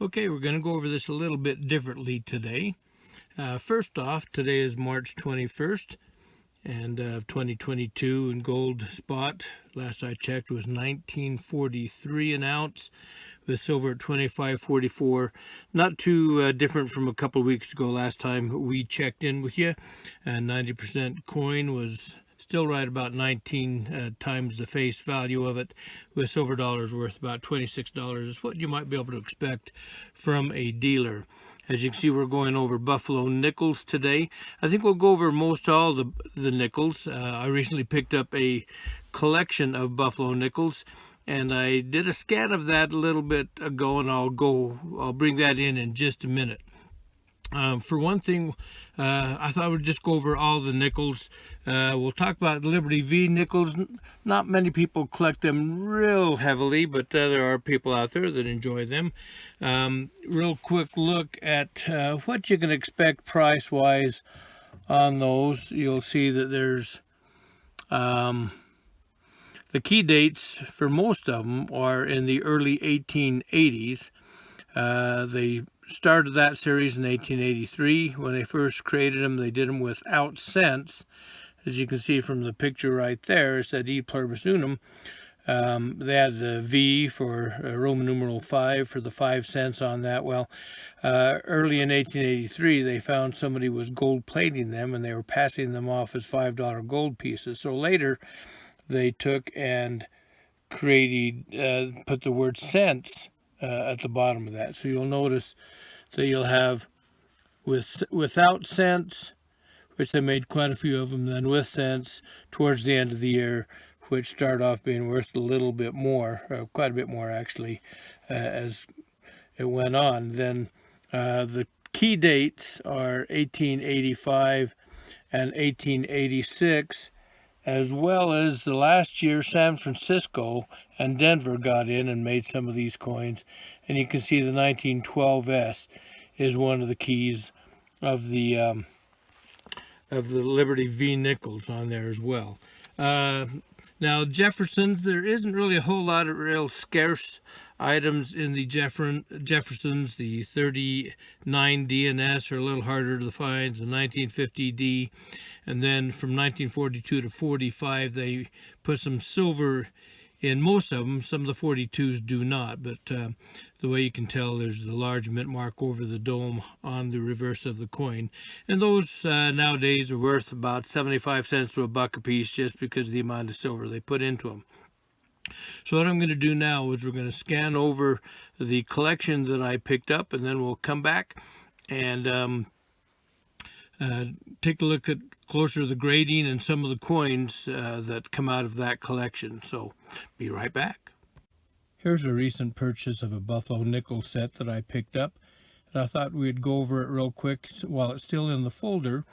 Okay, we're going to go over this a little bit differently today. First off, today is March 21st and 2022, and gold spot, last I checked, was $19.43 an ounce, with silver at $25.44. Not too different from a couple of weeks ago, last time we checked in with you. 90% coin was still right about 19 times the face value of it, with silver dollars worth about $26 is what you might be able to expect from a dealer. As you can see, we're going over Buffalo nickels today. I think we'll go over most all the nickels. I recently picked up a collection of Buffalo nickels, and I did a scan of that a little bit ago, and I'll bring that in just a minute. For one thing, I thought we'd just go over all the nickels. We'll talk about Liberty V nickels. Not many people collect them real heavily, but there are people out there that enjoy them. Real quick look at what you can expect price-wise on those. You'll see that there's the key dates for most of them are in the early 1880s. They started that series in 1883. When they first created them, they did them without cents. As you can see from the picture right there, it said E pluribus unum. They had the V for Roman numeral 5 for the 5 cents on that. Well, early in 1883, they found somebody was gold plating them, and they were passing them off as $5 gold pieces. So later, they took and created, put the word cents at the bottom of that. So you'll notice that you'll have without cents, which they made quite a few of them, then with cents towards the end of the year, which start off being worth a little bit more, quite a bit more actually, as it went on. Then the key dates are 1885 and 1886, as well as the last year San Francisco and Denver got in and made some of these coins. And you can see the 1912S is one of the keys of the Liberty V nickels on there as well. Now, Jeffersons, there isn't really a whole lot of real scarce items in the Jeffersons. The 39 DNS are a little harder to find, the 1950D, and then from 1942 to 45, they put some silver in most of them. Some of the 42s do not, but the way you can tell, there's the large mint mark over the dome on the reverse of the coin. And those nowadays are worth about 75 cents to $1 a piece, just because of the amount of silver they put into them. So what I'm going to do now is we're going to scan over the collection that I picked up, and then we'll come back and take a look at closer to the grading and some of the coins that come out of that collection. So be right back. Here's a recent purchase of a Buffalo nickel set that I picked up, and I thought we'd go over it real quick while it's still in the folder.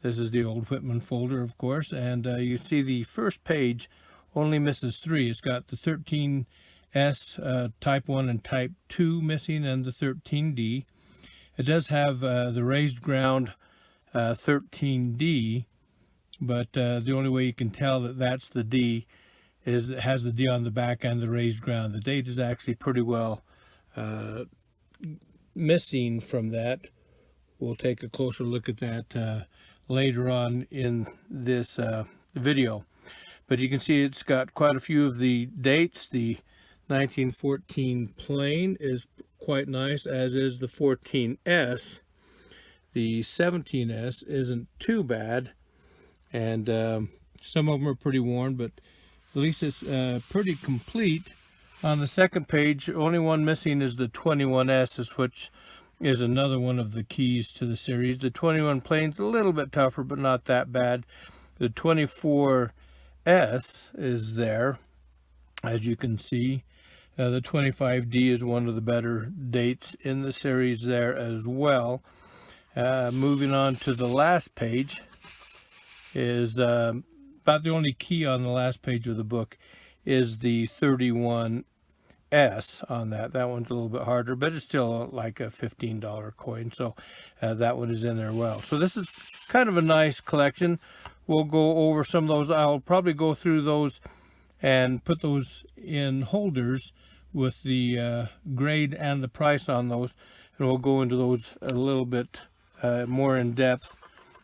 This is the old Whitman folder, of course, and you see the first page only misses 3. It's got the 13S type 1 and type 2 missing, and the 13D. It does have the raised ground 13D, but the only way you can tell that that's the D is it has the D on the back and the raised ground. The date is actually pretty well missing from that. We'll take a closer look at that later on in this video. But you can see it's got quite a few of the dates. The 1914 plain is quite nice, as is the 14S. The 17S isn't too bad, and some of them are pretty worn, but at least it's pretty complete. On the second page, only one missing is the 21S, which is another one of the keys to the series. The 21 plain's a little bit tougher, but not that bad. The 24S is there, as you can see. The 25D is one of the better dates in the series there as well. Moving on to the last page is about the only key on the last page of the book is the 31S on that. That one's a little bit harder, but it's still like a $15 coin, so that one is in there well. So this is kind of a nice collection. We'll go over some of those. I'll probably go through those and put those in holders with the grade and the price on those, and we'll go into those a little bit more in depth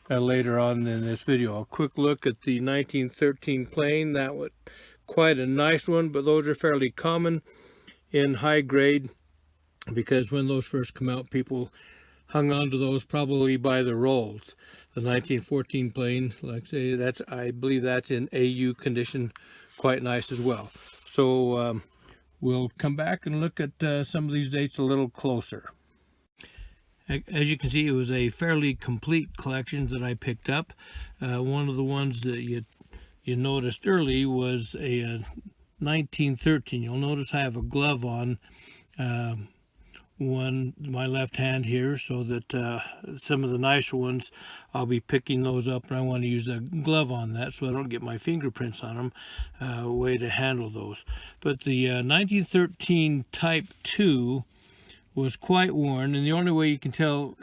later on in this video. A quick look at the 1913 plane. That was quite a nice one, but those are fairly common in high grade because when those first come out, people hung on to those probably by the rolls. The 1914 plane, like I say, I believe that's in AU condition, quite nice as well. So we'll come back and look at some of these dates a little closer. As you can see, it was a fairly complete collection that I picked up. One of the ones that you noticed early was a 1913. You'll notice I have a glove on my left hand here, so that some of the nicer ones, I'll be picking those up, and I want to use a glove on that so I don't get my fingerprints on them. A way to handle those. But the 1913 Type 2 was quite worn, and the only way you can tell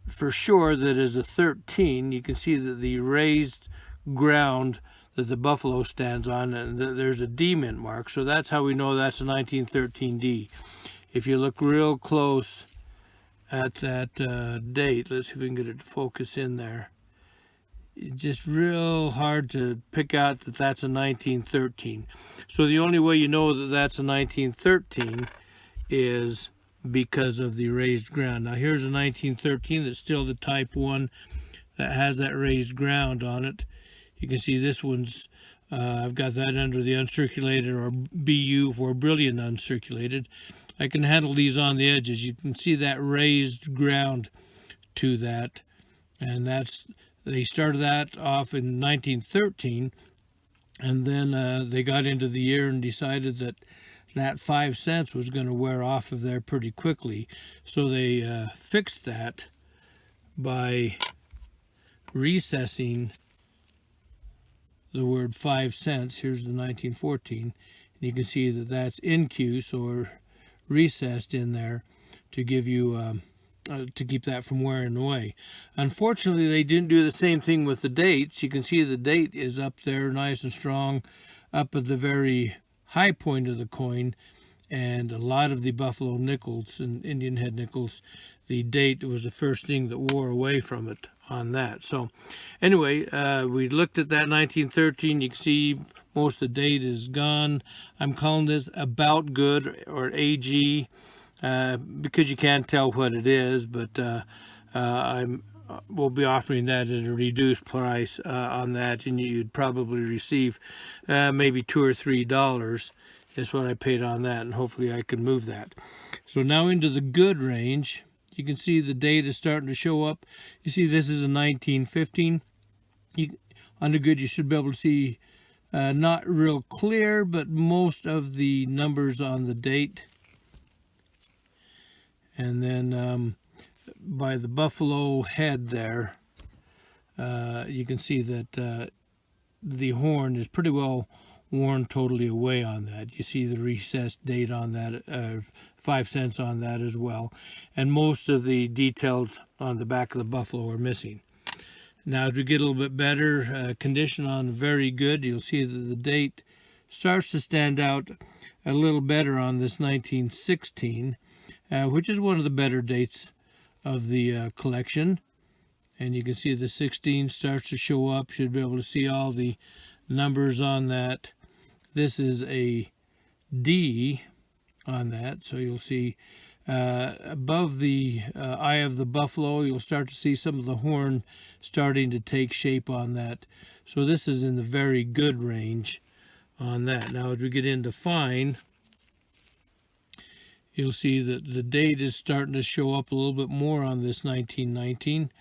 for sure that is a 13, you can see that the raised ground that the buffalo stands on, and there's a D mint mark, so that's how we know that's a 1913D. If you look real close at that date, let's see if we can get it to focus in there. It's just real hard to pick out that that's a 1913. So the only way you know that that's a 1913 is because of the raised ground. Now here's a 1913 that's still the Type 1 that has that raised ground on it. You can see this one's, I've got that under the uncirculated, or BU for brilliant uncirculated. I can handle these on the edges. You can see that raised ground to that, and they started that off in 1913, and then they got into the year and decided that 5 cents was going to wear off of there pretty quickly, so they fixed that by recessing the word 5 cents. Here's the 1914, and you can see that that's NQ, so we're recessed in there to give you to keep that from wearing away. Unfortunately, they didn't do the same thing with the dates. You can see the date is up there nice and strong up at the very high point of the coin, and a lot of the buffalo nickels and Indian head nickels, the date was the first thing that wore away from it on that. So anyway, we looked at that 1913. You can see most of the date is gone. I'm calling this about good, or AG, because you can't tell what it is, but we'll be offering that at a reduced price on that, and you'd probably receive maybe $2 or $3 is what I paid on that, and hopefully I can move that. So now into the good range, you can see the date is starting to show up. You see this is a 1915. On the good, you should be able to see not real clear, but most of the numbers on the date. And then by the buffalo head there, you can see that the horn is pretty well worn totally away on that. You see the recessed date on that, 5 cents on that as well. And most of the details on the back of the buffalo are missing. Now as we get a little bit better condition on very good, you'll see that the date starts to stand out a little better on this 1916, which is one of the better dates of the collection. And you can see the 16 starts to show up. Should be able to see all the numbers on that. This is a D on that, so you'll see above the eye of the buffalo, you'll start to see some of the horn starting to take shape on that. So this is in the very good range on that. Now as we get into fine, you'll see that the date is starting to show up a little bit more on this 1919,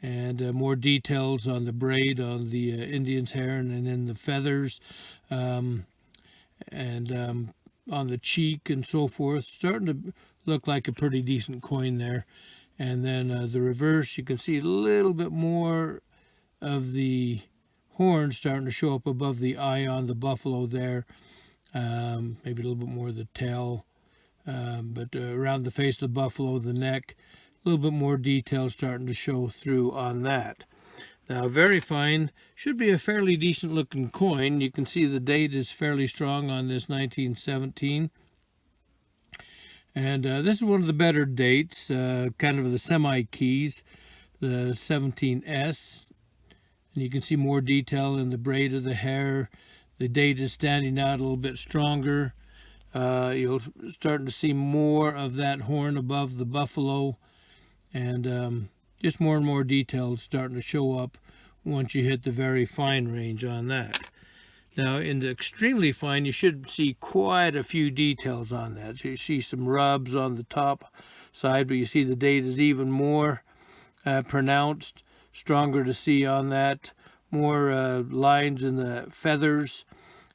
and more details on the braid on the Indian's hair, and then the feathers, and on the cheek and so forth, starting to look like a pretty decent coin there. And then the reverse, you can see a little bit more of the horn starting to show up above the eye on the buffalo there, maybe a little bit more of the tail, but around the face of the buffalo, the neck, a little bit more detail starting to show through on that. Now very fine, should be a fairly decent looking coin. You can see the date is fairly strong on this 1917. And this is one of the better dates, kind of the semi-keys, the 17S. And you can see more detail in the braid of the hair. The date is standing out a little bit stronger. You'll starting to see more of that horn above the buffalo, and just more and more details starting to show up once you hit the very fine range on that. Now, in the extremely fine, you should see quite a few details on that. So you see some rubs on the top side, but you see the date is even more pronounced, stronger to see on that. More lines in the feathers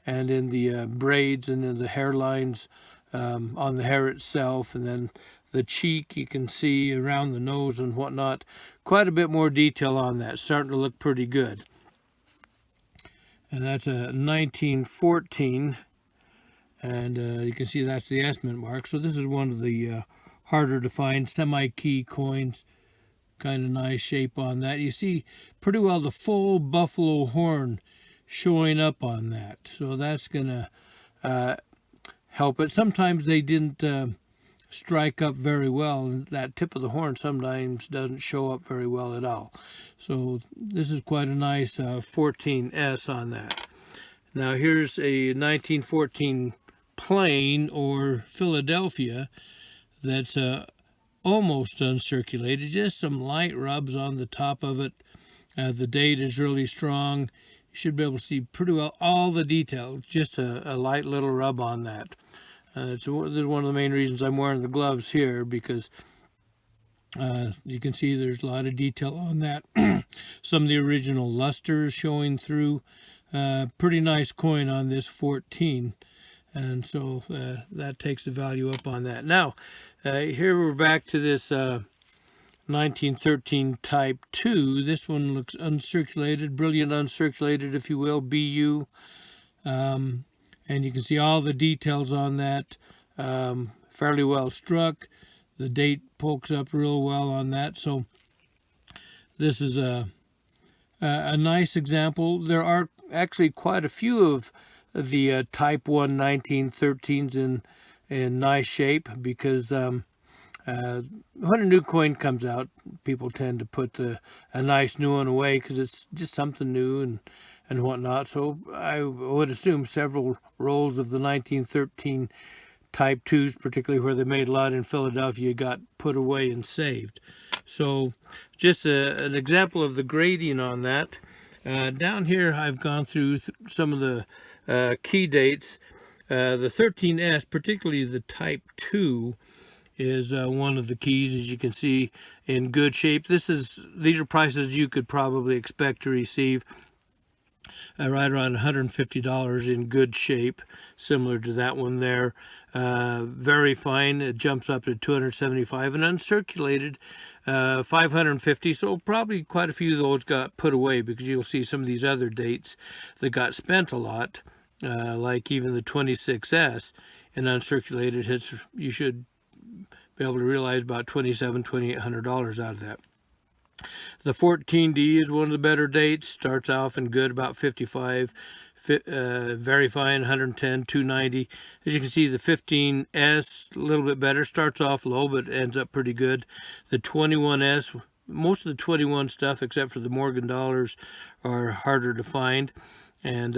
and in the braids and in the hairlines on the hair itself, and then the cheek you can see around the nose and whatnot. Quite a bit more detail on that, starting to look pretty good. And that's a 1914, and you can see that's the estimate mark. So this is one of the harder to find semi-key coins. Kind of nice shape on that. You see pretty well the full buffalo horn showing up on that. So that's going to help it. Sometimes they didn't strike up very well. That tip of the horn sometimes doesn't show up very well at all. So this is quite a nice 14S on that. Now here's a 1914 plain or Philadelphia that's almost uncirculated, just some light rubs on the top of it. The date is really strong. You should be able to see pretty well all the detail, just a light little rub on that. So this is one of the main reasons I'm wearing the gloves here, because you can see there's a lot of detail on that. Some of the original lusters showing through. Pretty nice coin on this 14. And so that takes the value up on that. Now, here we're back to this 1913 Type 2. This one looks uncirculated, brilliant uncirculated, if you will, BU. And you can see all the details on that. Fairly well struck. The date pokes up real well on that. So this is a nice example. There are actually quite a few of the Type 1 1913s in nice shape, because when a new coin comes out, people tend to put a nice new one away because it's just something new and whatnot. So I would assume several rolls of the 1913 Type 2s, particularly where they made a lot in Philadelphia, got put away and saved. So just an example of the grading on that. Down here I've gone through some of the key dates. The 13S, particularly the Type 2, is one of the keys, as you can see, in good shape. These are prices you could probably expect to receive. Right around $150 in good shape, similar to that one there. Very fine, it jumps up to $275, and uncirculated $550. So probably quite a few of those got put away, because you'll see some of these other dates that got spent a lot, like even the 26S in uncirculated hits. You should be able to realize about $2,700–2,800 out of that. The 14D is one of the better dates. Starts off in good, about 55. Very fine, 110, 290. As you can see, the 15S, a little bit better. Starts off low, but ends up pretty good. The 21S, most of the 21 stuff, except for the Morgan dollars, are harder to find. And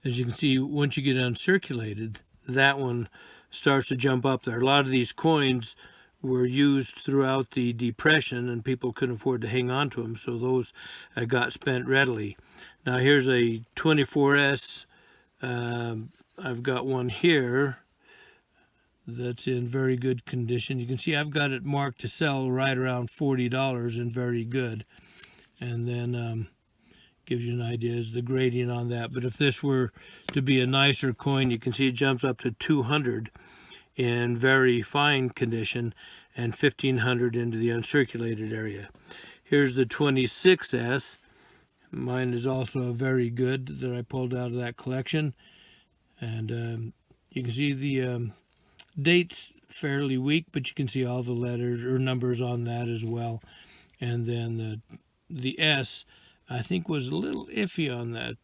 as you can see, once you get uncirculated, that one starts to jump up there. A lot of these coins were used throughout the Depression, and people couldn't afford to hang on to them, so those got spent readily. Now here's a 24S. I've got one here that's in very good condition. You can see I've got it marked to sell right around $40 and very good. And then gives you an idea as the grading on that. But if this were to be a nicer coin, you can see it jumps up to 200 in very fine condition, and 1,500 into the uncirculated area. Here's the 26S. Mine is also very good that I pulled out of that collection. And you can see the dates fairly weak, but you can see all the letters or numbers on that as well. And then the S, I think, was a little iffy on that.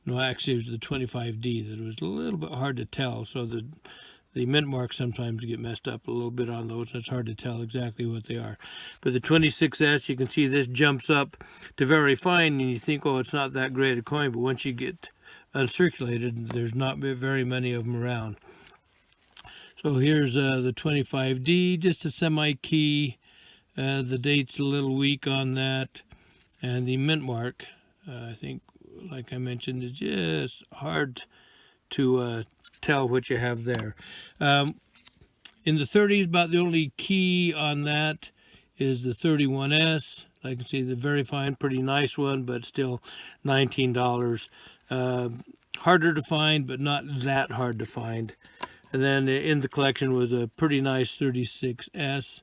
No, actually, it was the 25D that was a little bit hard to tell. So the mint marks sometimes get messed up a little bit on those. It's hard to tell exactly what they are. But the 26S, you can see this jumps up to very fine, and you think, oh, it's not that great a coin. But once you get uncirculated, there's not very many of them around. So here's the 25D, just a semi-key. The date's a little weak on that. And the mint mark, I think, like I mentioned, is just hard to tell what you have there. In the 30s, about the only key on that is the 31S. I can see the very fine, pretty nice one, but still $19. Harder to find, but not that hard to find. And then in the collection was a pretty nice 36S,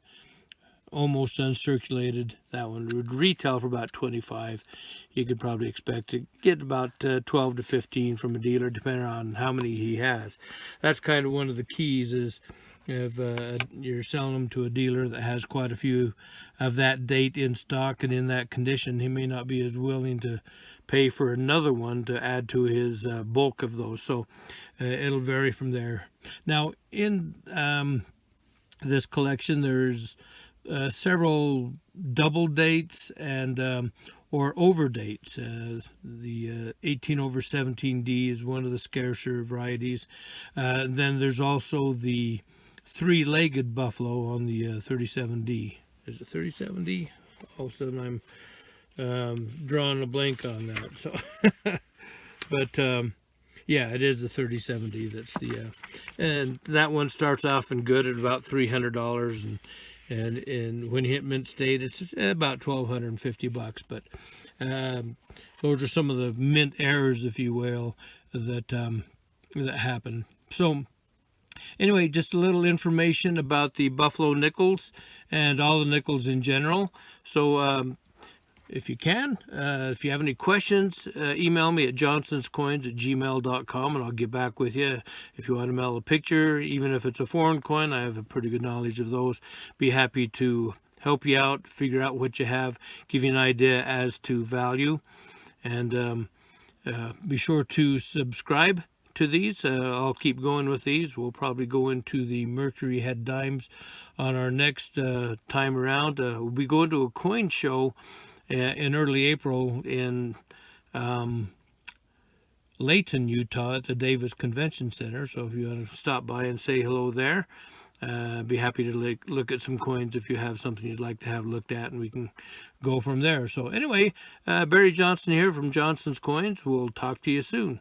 almost uncirculated. That one would retail for about $25. You could probably expect to get about 12 to 15 from a dealer, depending on how many he has. That's kind of one of the keys, is if you're selling them to a dealer that has quite a few of that date in stock and in that condition, he may not be as willing to pay for another one to add to his bulk of those. So it'll vary from there. Now, in this collection, there's several double dates and or over dates. The 18/17D is one of the scarcer varieties. Then there's also the three-legged buffalo on the 37D. Is it 37D? All of a sudden I'm drawing a blank on that. So, but yeah, it is the 37D. That's the and that one starts off in good at about $300, and when you hit mint state, it's about $1,250. But those are some of the mint errors, if you will, that that happen. So anyway, just a little information about the Buffalo Nickels and all the nickels in general. So if you can, if you have any questions, email me at johnsonscoins@gmail.com, and I'll get back with you. If you want to mail a picture, even if it's a foreign coin, I have a pretty good knowledge of those. Be happy to help you out, figure out what you have, give you an idea as to value. And be sure to subscribe to these. I'll keep going with these. We'll probably go into the Mercury Head Dimes on our next time around. We'll be going to a coin show in early April in Layton, Utah, at the Davis Convention Center. So if you want to stop by and say hello there, be happy to look at some coins if you have something you'd like to have looked at, and we can go from there. So anyway, Barry Johnson here from Johnson's Coins. We'll talk to you soon.